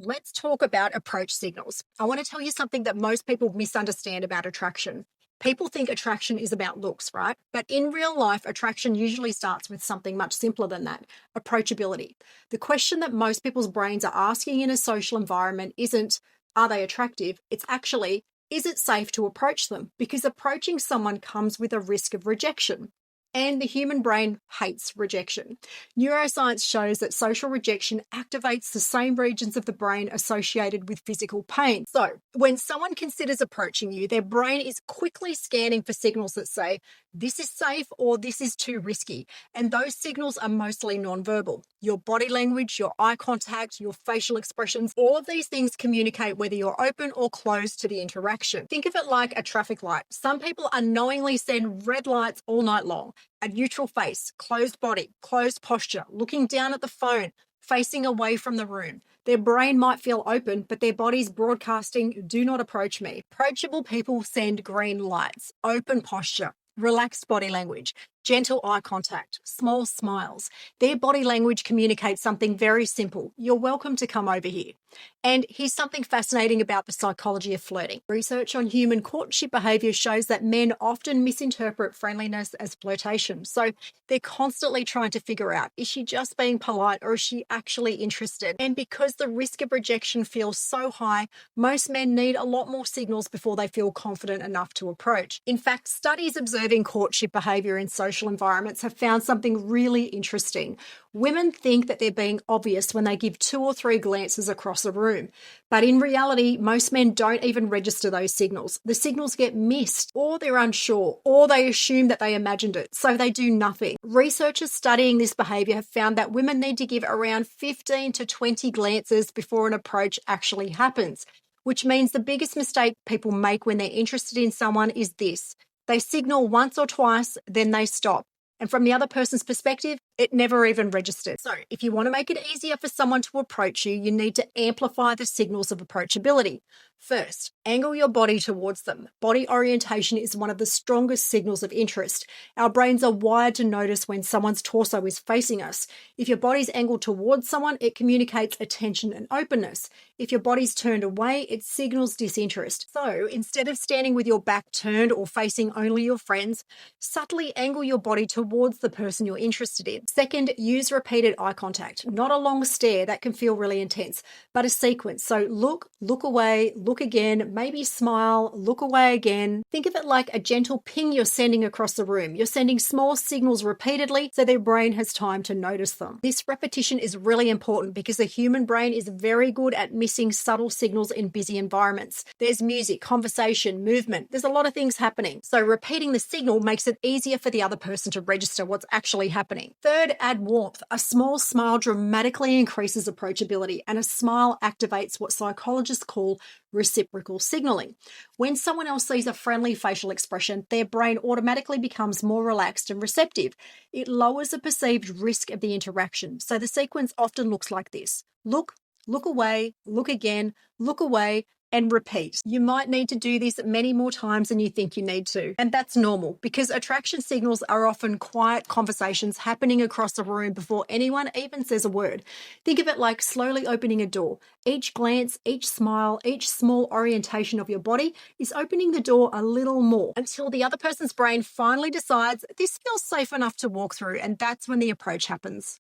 let's talk about approach signals. I want to tell you something that most people misunderstand about attraction. People think attraction is about looks, right? But in real life, attraction usually starts with something much simpler than that: approachability. The question that most people's brains are asking in a social environment isn't, are they attractive? It's actually, is it safe to approach them? Because approaching someone comes with a risk of rejection. And the human brain hates rejection. Neuroscience shows that social rejection activates the same regions of the brain associated with physical pain. So, when someone considers approaching you, their brain is quickly scanning for signals that say, this is safe or this is too risky. And those signals are mostly nonverbal. Your body language, your eye contact, your facial expressions, all of these things communicate whether you're open or closed to the interaction. Think of it like a traffic light. Some people unknowingly send red lights all night long. A neutral face, closed body, closed posture, looking down at the phone, facing away from the room. Their brain might feel open, but their body's broadcasting, do not approach me. Approachable people send green lights, open posture, relaxed body language, gentle eye contact, small smiles. Their body language communicates something very simple. You're welcome to come over here. And here's something fascinating about the psychology of flirting. Research on human courtship behavior shows that men often misinterpret friendliness as flirtation. So they're constantly trying to figure out, is she just being polite or is she actually interested? And because the risk of rejection feels so high, most men need a lot more signals before they feel confident enough to approach. In fact, studies observing courtship behavior in social environments have found something really interesting. Women think that they're being obvious when they give 2 or 3 glances across a room. But in reality, most men don't even register those signals. The signals get missed, or they're unsure, or they assume that they imagined it, so they do nothing. Researchers studying this behavior have found that women need to give around 15 to 20 glances before an approach actually happens, which means the biggest mistake people make when they're interested in someone is this: they signal once or twice, then they stop. And from the other person's perspective, it never even registers. So if you want to make it easier for someone to approach you, you need to amplify the signals of approachability. First, angle your body towards them. Body orientation is one of the strongest signals of interest. Our brains are wired to notice when someone's torso is facing us. If your body's angled towards someone, it communicates attention and openness. If your body's turned away, it signals disinterest. So instead of standing with your back turned or facing only your friends, subtly angle your body towards the person you're interested in. Second, use repeated eye contact, not a long stare that can feel really intense, but a sequence. So look away, look again, maybe smile, look away again. Think of it like a gentle ping you're sending across the room. You're sending small signals repeatedly so their brain has time to notice them. This repetition is really important because the human brain is very good at missing subtle signals in busy environments. There's music, conversation, movement. There's a lot of things happening. So repeating the signal makes it easier for the other person to register what's actually happening. Third, add warmth. A small smile dramatically increases approachability, and a smile activates what psychologists call reciprocal signaling. When someone else sees a friendly facial expression, their brain automatically becomes more relaxed and receptive. It lowers the perceived risk of the interaction. So the sequence often looks like this: look away, look again, look away, and repeat. You might need to do this many more times than you think you need to. And that's normal because attraction signals are often quiet conversations happening across the room before anyone even says a word. Think of it like slowly opening a door. Each glance, each smile, each small orientation of your body is opening the door a little more until the other person's brain finally decides this feels safe enough to walk through, and that's when the approach happens.